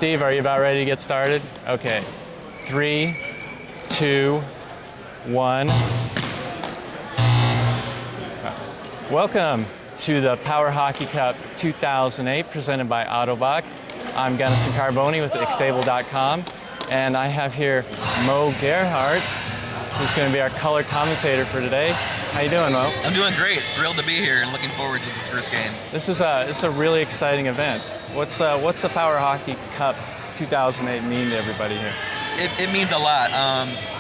Steve, are you about ready to get started? Okay. 3, 2, 1. Welcome to the Power Hockey Cup 2008 presented by Autobach. I'm Gunnison Carboni with Xable.com, and I have here Mo Gerhardt, who's going to be our color commentator for today. How you doing, Mo? I'm doing great. Thrilled to be here and looking forward to this first game. This is a really exciting event. What's the Power Hockey Cup 2008 mean to everybody here? It means a lot.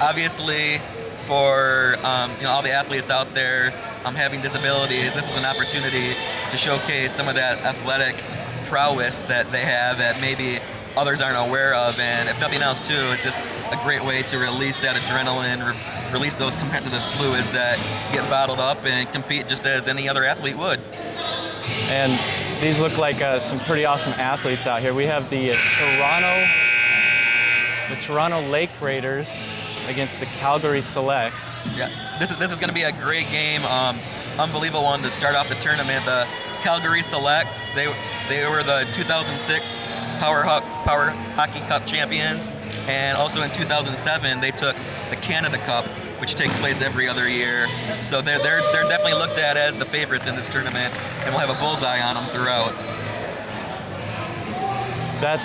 Obviously, for all the athletes out there having disabilities, this is an opportunity to showcase some of that athletic prowess that they have that maybe others aren't aware of. And if nothing else, too, it's just a great way to release that adrenaline, release those competitive fluids that get bottled up and compete just as any other athlete would. And these look like some pretty awesome athletes out here. We have the Toronto Lake Raiders against the Calgary Selects. Yeah, this is going to be a great game. Unbelievable one to start off the tournament. The Calgary Selects, they were the 2006 Power Hockey Cup champions, and also in 2007 they took the Canada Cup, which takes place every other year. So they're definitely looked at as the favorites in this tournament, and we'll have a bullseye on them throughout. That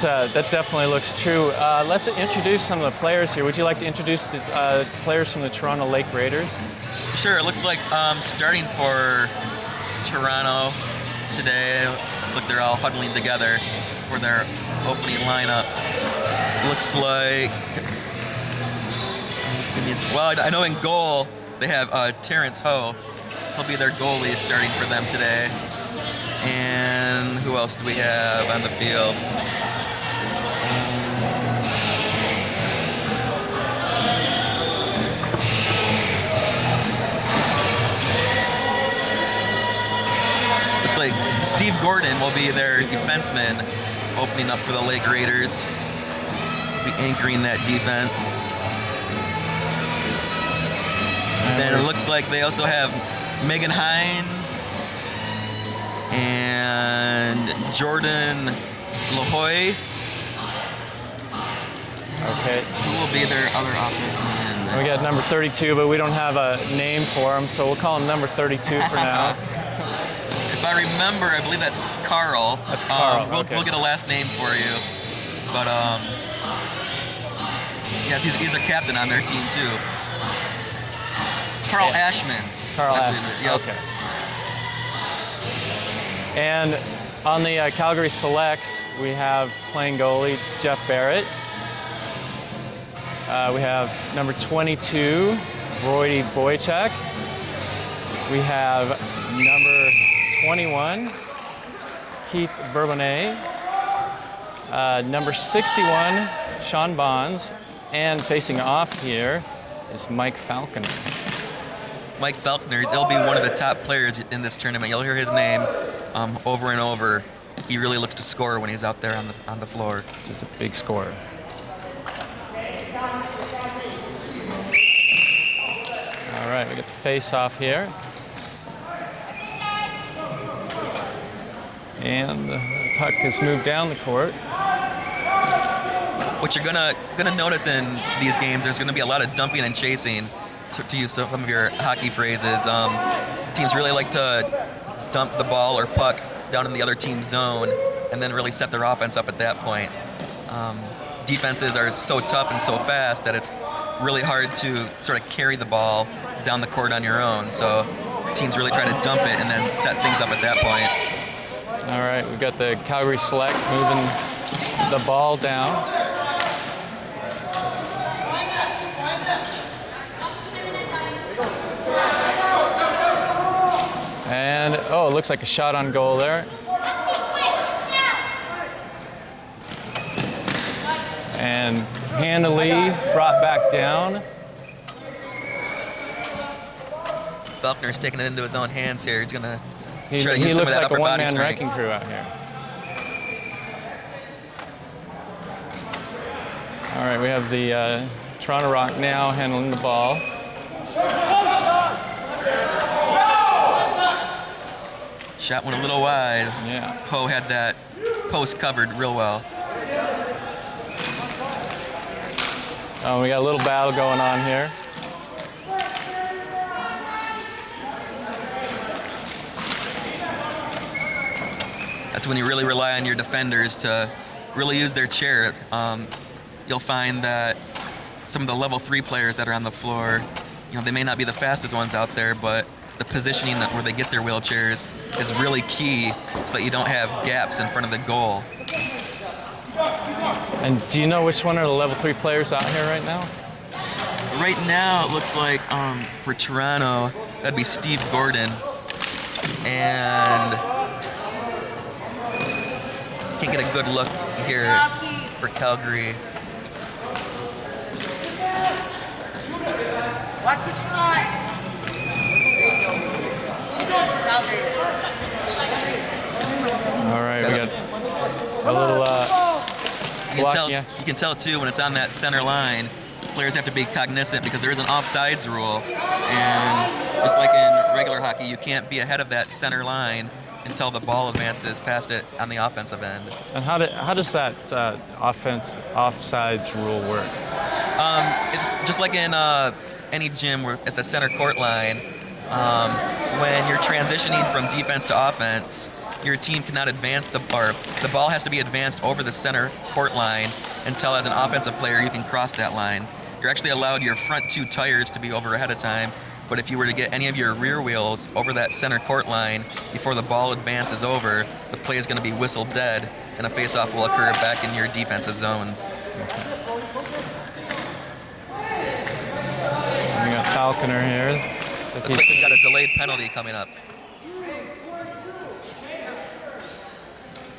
definitely looks true. Let's introduce some of the players here. Would you like to introduce the players from the Toronto Lake Raiders? Sure. It looks like starting for Toronto today, looks like they're all huddling together for their opening lineups. Looks like, well, I know in goal they have Terrence Ho. He'll be their goalie starting for them today. And who else do we have on the field? Looks like Steve Gordon will be their defenseman, opening up for the Lake Raiders. Be anchoring that defense. Then it looks like they also have Megan Hines and Jordan LaHoy. Okay. Who will be their other offenseman? We got number 32, but we don't have a name for him, so we'll call him number 32 for now. If I remember, I believe that's Carl. That's Carl. We'll get a last name for you. But yes, he's their captain on their team too. Carl Ashman. Carl Ashman. Yep. Okay. And on the Calgary Selects, we have playing goalie Jeff Barrett. We have number 22, Roy Boychuk. We have number 21, Keith Bourbonnais. Number 61, Sean Bonds. And facing off here is Mike Falconer. Mike Falconer, he'll be one of the top players in this tournament. You'll hear his name over and over. He really looks to score when he's out there on the floor. Just a big scorer. All right, we got the face-off here. And the puck has moved down the court. What you're gonna notice in these games, there's gonna be a lot of dumping and chasing. So to use some of your hockey phrases, teams really like to dump the ball or puck down in the other team's zone and then really set their offense up at that point. Defenses are so tough and so fast that it's really hard to sort of carry the ball down the court on your own. So teams really try to dump it and then set things up at that point. All right, we've got the Calgary Select moving the ball down. And, oh, it looks like a shot on goal there. And handily brought back down. Falconer's taking it into his own hands here. He's going to He try to use some of looks that like a upper body one-man strength. wrecking crew out here. All right, we have the Toronto Rock now handling the ball. Shot went a little wide. Yeah. Ho had that post covered real well. Oh, we got a little battle going on here. That's when you really rely on your defenders to really use their chair. You'll find that some of the level 3 players that are on the floor, they may not be the fastest ones out there, but the positioning where they get their wheelchairs is really key so that you don't have gaps in front of the goal. And do you know which one are the level 3 players out here right now? Right now, it looks like for Toronto, that'd be Steve Gordon. And can't get a good look here for Calgary. Watch the shot. All right, we got a little blocking. You can tell too when it's on that center line. Players have to be cognizant because there is an offsides rule, and just like in regular hockey, you can't be ahead of that center line until the ball advances past it on the offensive end. And how does that offsides rule work? It's just like in any gym where at the center court line, when you're transitioning from defense to offense, your team cannot advance the ball has to be advanced over the center court line until as an offensive player you can cross that line. You're actually allowed your front 2 tires to be over ahead of time, but if you were to get any of your rear wheels over that center court line before the ball advances over, the play is going to be whistled dead and a face-off will occur back in your defensive zone. Okay. We got Falconer here. Looks like we've got a delayed penalty coming up.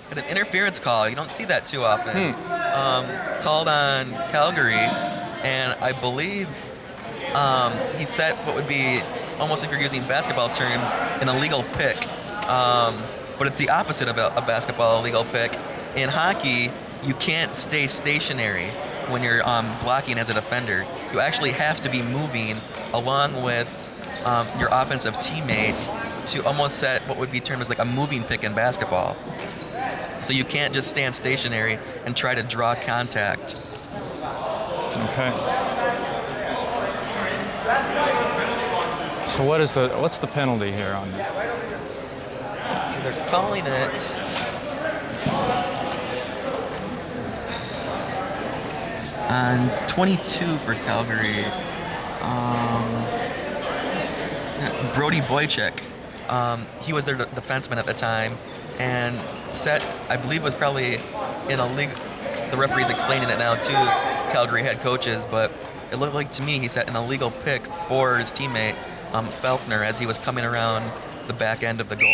And an interference call. You don't see that too often. Called on Calgary, and I believe he set what would be, almost if you're using basketball terms, an illegal pick. But it's the opposite of a basketball illegal pick. In hockey, you can't stay stationary when you're blocking as a defender. You actually have to be moving along with your offensive teammate to almost set what would be termed as like a moving pick in basketball. So you can't just stand stationary and try to draw contact. Okay. So what's the penalty here on that? So they're calling it on 22 for Calgary. Brody Boychuk. He was their defenseman at the time, and set, I believe, was probably in a league. The referee's explaining it now to Calgary head coaches, but it looked like to me he set an illegal pick for his teammate Faulkner as he was coming around the back end of the goal.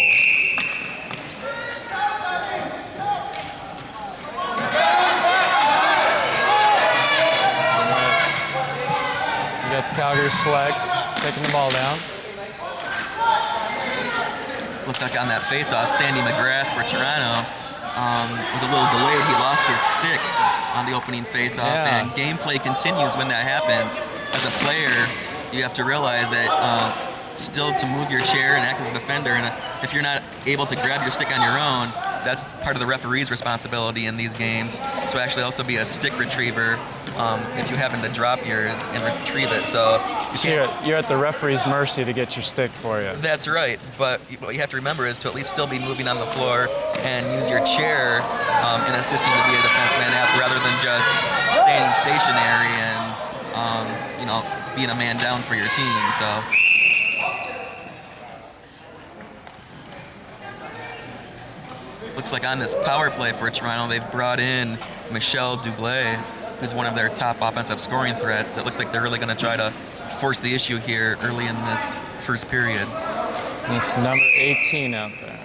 You got the Calgary select taking the ball down. Looked like on that face-off, Sandy McGrath for Toronto was a little delayed. He lost his stick on the opening face-off, and gameplay continues when that happens. As a player, you have to realize that still to move your chair and act as a defender, and if you're not able to grab your stick on your own, that's part of the referee's responsibility in these games, to actually also be a stick retriever if you happen to drop yours and retrieve it. So you're at the referee's mercy to get your stick for you. That's right, but what you have to remember is to at least still be moving on the floor and use your chair in assisting to be a defenseman rather than just staying stationary and being a man down for your team. So. Looks like on this power play for Toronto, they've brought in Michel Dublé, who's one of their top offensive scoring threats. It looks like they're really going to try to force the issue here early in this first period. And it's number 18 out there.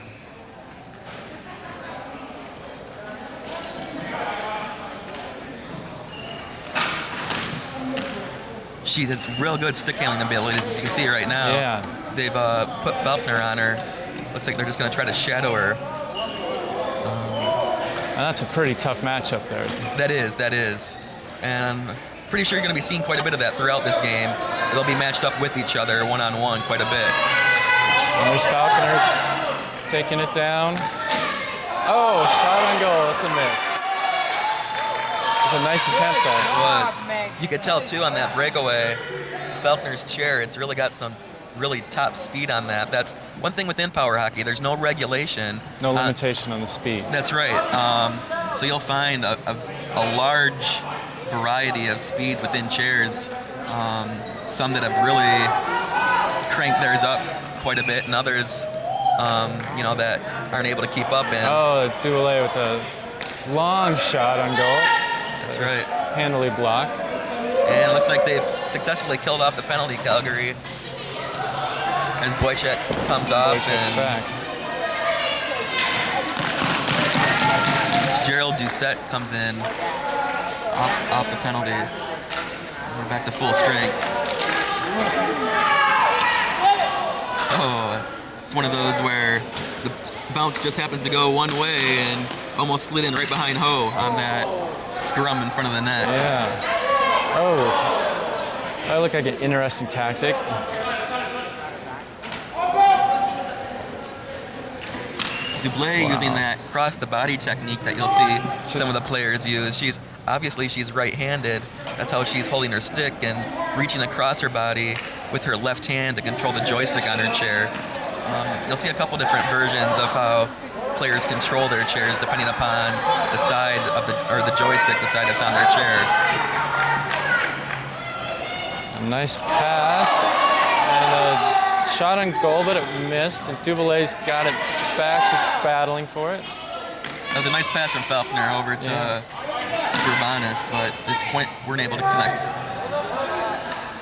She has real good stick handling abilities, as you can see right now. Yeah. They've put Faulkner on her. Looks like they're just going to try to shadow her. And that's a pretty tough matchup there. That is. And I'm pretty sure you're going to be seeing quite a bit of that throughout this game. They'll be matched up with each other one-on-one quite a bit. And there's Falconer taking it down. Oh, shot on goal. That's a miss. was a nice attempt there. It was. You could tell too on that breakaway, Falconer's chair. It's really got some really top speed on that. That's one thing within power hockey. There's no regulation. No limitation on the speed. That's right. So you'll find a large variety of speeds within chairs. Some that have really cranked theirs up quite a bit, and others, that aren't able to keep up. And oh, Duvalier with a long shot on goal. That's right. Handily blocked. And it looks like they've successfully killed off the penalty, Calgary. As Boychuk comes off. Boychuk's back. Gerald Doucette comes in off the penalty. We're back to full strength. Oh, it's one of those where the bounce just happens to go one way and almost slid in right behind Ho on that scrum in front of the net. Yeah. Oh, that looked like an interesting tactic. Dublé using that cross the body technique that you'll see some of the players use. She's right-handed. That's how she's holding her stick and reaching across her body with her left hand to control the joystick on her chair. You'll see a couple different versions of how players control their chairs depending upon the side of the joystick, the side that's on their chair. A nice pass and a shot on goal, but it missed. And Duvalier's got it back, just battling for it. That was a nice pass from Falconer over to Urbanus, but at this point weren't able to connect.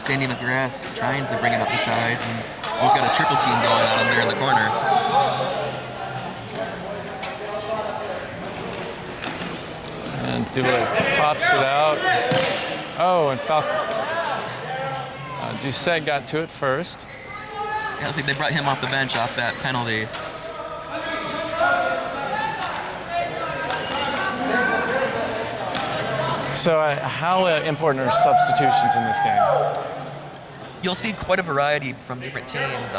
Sandy McGrath trying to bring it up the sides, and almost got a triple team going on him there in the corner. And Duvalier pops it out. Oh, and Doucette got to it first. Yeah, I think they brought him off the bench off that penalty. So how important are substitutions in this game? You'll see quite a variety from different teams.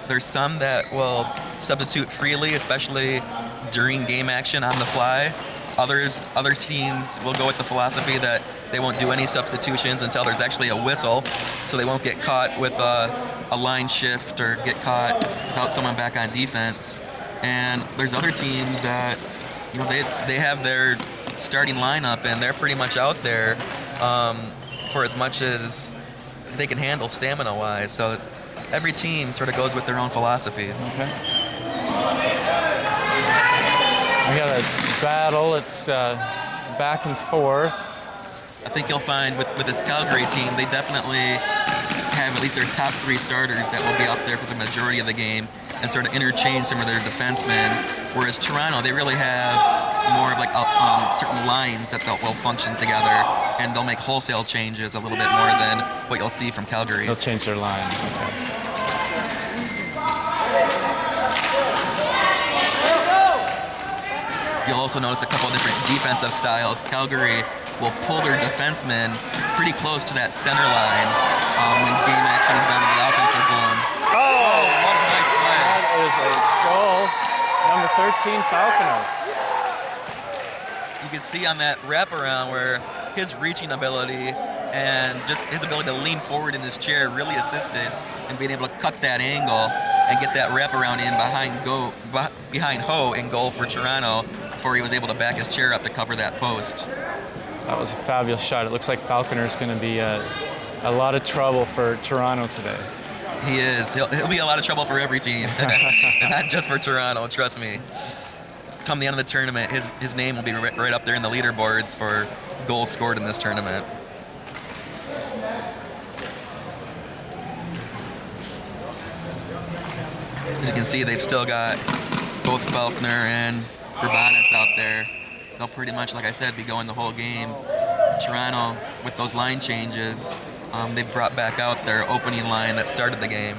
There's some that will substitute freely, especially during game action on the fly. Other teams will go with the philosophy that they won't do any substitutions until there's actually a whistle, so they won't get caught with a line shift or get caught without someone back on defense. And there's other teams that, they have their starting lineup and they're pretty much out there for as much as they can handle stamina-wise. So every team sort of goes with their own philosophy. Okay. We got a battle. It's back and forth. I think you'll find with this Calgary team, they definitely have at least their top three starters that will be up there for the majority of the game and sort of interchange some of their defensemen. Whereas Toronto, they really have more of like certain lines that will function together, and they'll make wholesale changes a little bit more than what you'll see from Calgary. They'll change their lines. Okay. You'll also notice a couple of different defensive styles. Calgary will pull their defensemen pretty close to that center line when game action is done in the offensive zone. Oh, what a nice play. That is a goal. Number 13, Falconer. You can see on that wraparound where his reaching ability and just his ability to lean forward in his chair really assisted in being able to cut that angle and get that wraparound in behind Ho in goal for Toronto before he was able to back his chair up to cover that post. That was a fabulous shot. It looks like Falconer's going to be a lot of trouble for Toronto today. He is. He'll be a lot of trouble for every team, not just for Toronto, trust me. Come the end of the tournament, his name will be right up there in the leaderboards for goals scored in this tournament. As you can see, they've still got both Falconer and Urbanus out there. They'll pretty much, like I said, be going the whole game. Toronto, with those line changes, they've brought back out their opening line that started the game.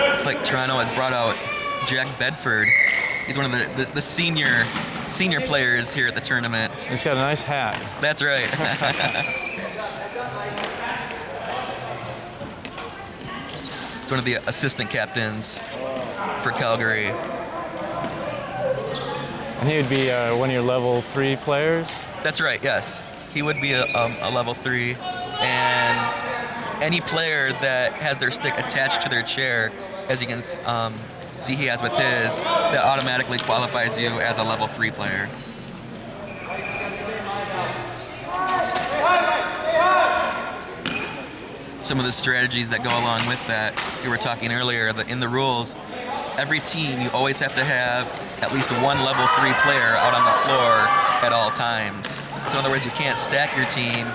Looks like Toronto has brought out Jack Bedford. He's one of the senior players here at the tournament. He's got a nice hat. That's right. He's one of the assistant captains for Calgary. And he would be one of your level 3 players? That's right, yes. He would be a level 3. And any player that has their stick attached to their chair, as you can see he has with his, that automatically qualifies you as a level 3 player. Some of the strategies that go along with that, you were talking earlier, in the rules, every team, you always have to have at least one level 3 player out on the floor at all times. So in other words, you can't stack your team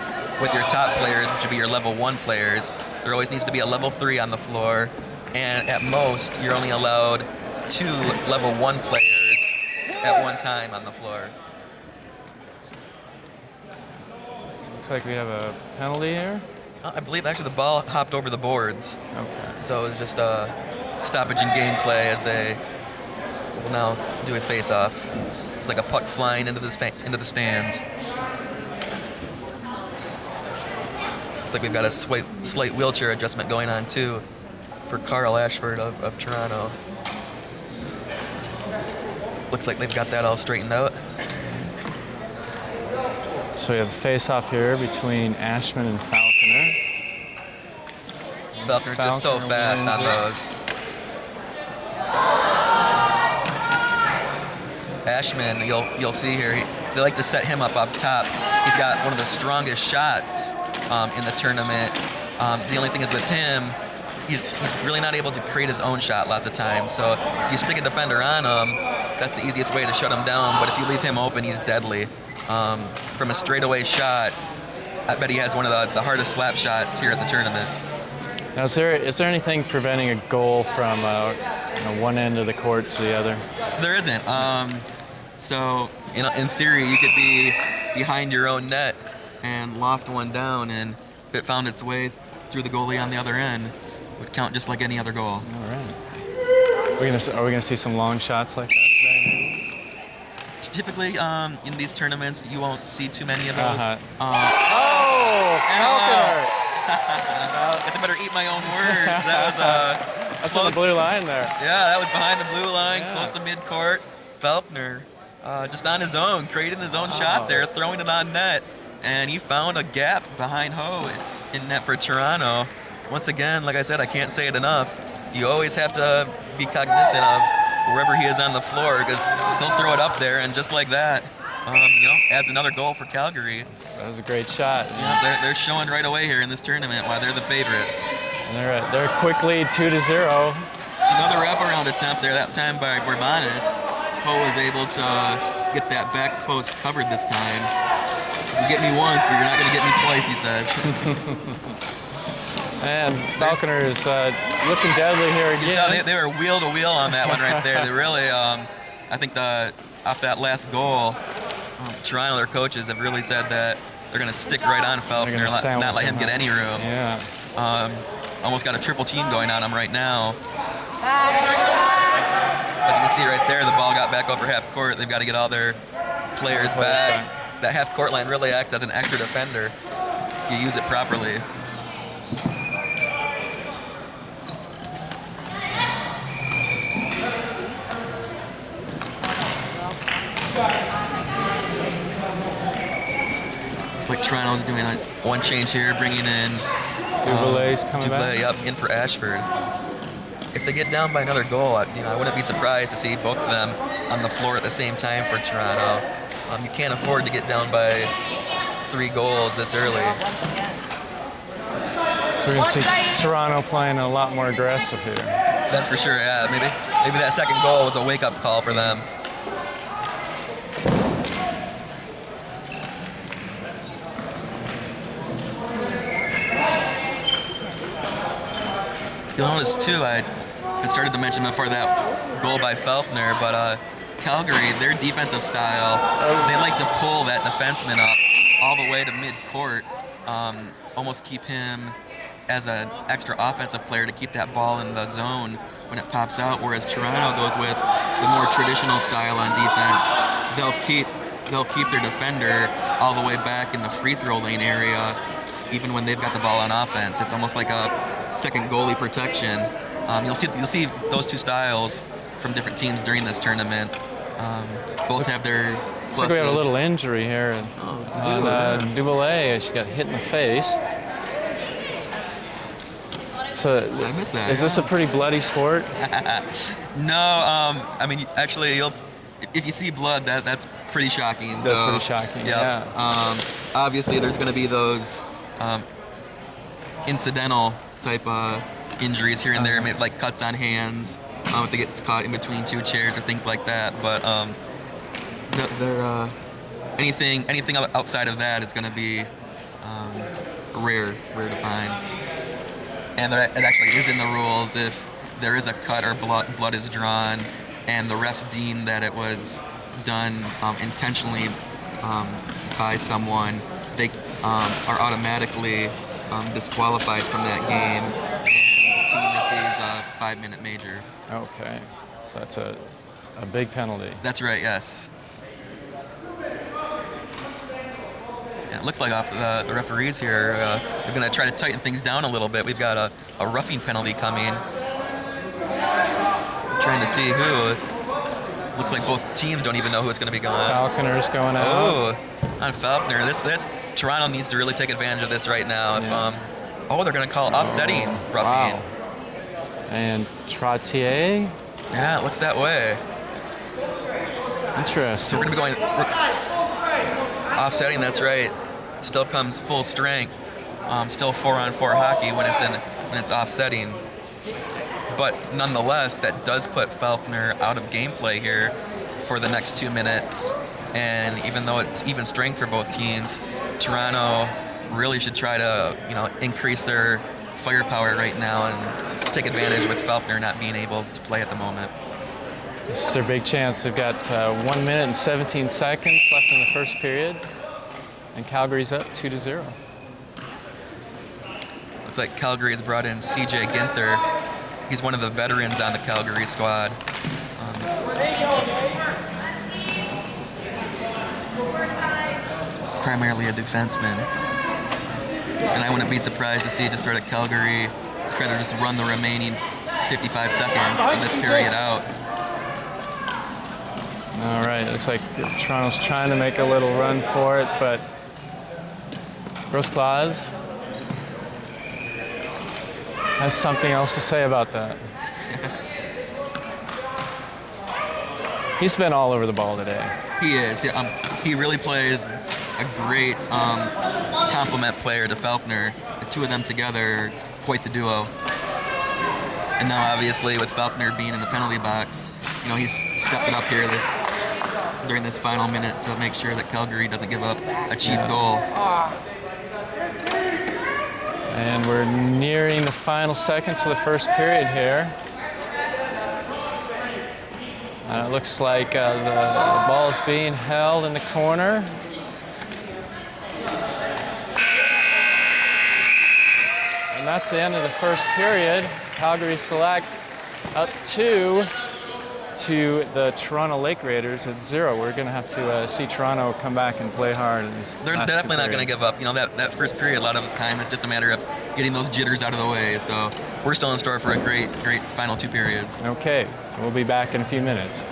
with your top players, which would be your level 1 players. There always needs to be a level 3 on the floor, and at most, you're only allowed 2 level 1 players at one time on the floor. Looks like we have a penalty here. I believe actually the ball hopped over the boards. Okay. So it's just a stoppage in gameplay as they will now do a face-off. It's like a puck flying into the stands. Looks like we've got a slight wheelchair adjustment going on too for Carl Ashford of Toronto. Looks like they've got that all straightened out. So we have a face-off here between Ashman and Falconer. Falconer's just so fast on those. Ashman, you'll see here, they like to set him up top. He's got one of the strongest shots in the tournament. The only thing is with him, he's really not able to create his own shot lots of times. So if you stick a defender on him, that's the easiest way to shut him down. But if you leave him open, he's deadly. From a straightaway shot, I bet he has one of the hardest slap shots here at the tournament. Now, is there anything preventing a goal from one end of the court to the other? There isn't. So in theory, you could be behind your own net and loft one down, and if it found its way through the goalie on the other end, it would count just like any other goal. All right. Are we gonna see some long shots like that today? Maybe? Typically, in these tournaments, you won't see too many of those. Falconer! I guess I better eat my own words. That was That's on the blue line there. Yeah, that was behind the blue line, close to midcourt. Falconer, just on his own, creating his own shot there, throwing it on net, and he found a gap behind Ho in net for Toronto. Once again, like I said, I can't say it enough. You always have to be cognizant of wherever he is on the floor, because he'll throw it up there, and just like that, adds another goal for Calgary. That was a great shot. Yeah, they're showing right away here in this tournament why they're the favorites. And they're quickly 2-0. Another wraparound attempt there, that time by Borbanis. Ho was able to get that back post covered this time. You get me once, but you're not going to get me twice, he says. And Falconer is looking deadly here again. Yeah, they were wheel to wheel on that one right there. They really, I think off that last goal, Toronto, their coaches have really said that they're going to stick right on Falconer, not let him get any room. Yeah. Almost got a triple team going on him right now. As you can see right there, the ball got back over half court. They've got to get all their players back. That half court line really acts as an extra defender if you use it properly. Looks like Toronto's doing one change here, bringing in Duvalet's coming back. Yep, in for Ashford. If they get down by another goal, I wouldn't be surprised to see both of them on the floor at the same time for Toronto. You can't afford to get down by 3 goals this early. So we're going to see Toronto playing a lot more aggressive here. That's for sure, yeah. Maybe that second goal was a wake-up call for them. You'll notice too, I had started to mention before that goal by Falconer, but Calgary, their defensive style, they like to pull that defenseman up all the way to mid-court, almost keep him as an extra offensive player to keep that ball in the zone when it pops out, whereas Toronto goes with the more traditional style on defense. They'll keep their defender all the way back in the free throw lane area, even when they've got the ball on offense. It's almost like a second goalie protection You'll see those two styles from different teams during this tournament. Both have their Looks like we have a little injury here on Duvalier. She got hit in the face. So, I missed that. is this a pretty bloody sport? No, I mean, actually, if you see blood, that's pretty shocking. That's pretty shocking, yeah. Obviously, there's going to be those incidental type injuries here and there, maybe like cuts on hands, if they get caught in between two chairs or things like that. But anything outside of that is going to be rare to find. And it actually is in the rules if there is a cut or blood is drawn and the refs deem that it was done intentionally by someone, they are automatically disqualified from that game, and the team receives a 5-minute major. Okay, so that's a big penalty. That's right, yes. And it looks like off the referees here, we're going to try to tighten things down a little bit. We've got a roughing penalty coming. We're trying to see who. Looks like both teams don't even know who it's going to be going. Falconer's going out. Oh, on Falconer. This Toronto needs to really take advantage of this right now. Yeah. They're going to call offsetting roughing. Wow. And Trottier. Yeah, it looks that way. Interesting. So we're going to be going offsetting. That's right. Still comes full strength. Still 4-on-4 hockey when it's offsetting. But nonetheless, that does put Falconer out of gameplay here for the next 2 minutes. And even though it's even strength for both teams, Toronto really should try to, increase their firepower right now and take advantage with Falconer not being able to play at the moment. This is their big chance. They've got 1 minute and 17 seconds left in the first period, and Calgary's up 2-0. Looks like Calgary has brought in C.J. Ginther. He's one of the veterans on the Calgary squad. Primarily a defenseman. And I wouldn't be surprised to see just sort of Calgary try to just run the remaining 55 seconds of this period out. All right, looks like Toronto's trying to make a little run for it, but Gross-Claus has something else to say about that. He's been all over the ball today. He is. He really plays a great complement player to Falconer. The two of them together, quite the duo. And now, obviously, with Falconer being in the penalty box, he's stepped it up here during this final minute to make sure that Calgary doesn't give up a cheap goal. And we're nearing the final seconds of the first period here. It looks like the ball is being held in the corner. And that's the end of the first period. Calgary select up 2 to the Toronto Lake Raiders at 0. We're going to have to see Toronto come back and play hard. They're definitely not going to give up. That first period, a lot of the time, it's just a matter of getting those jitters out of the way. So we're still in store for a great final 2 periods. Okay, we'll be back in a few minutes.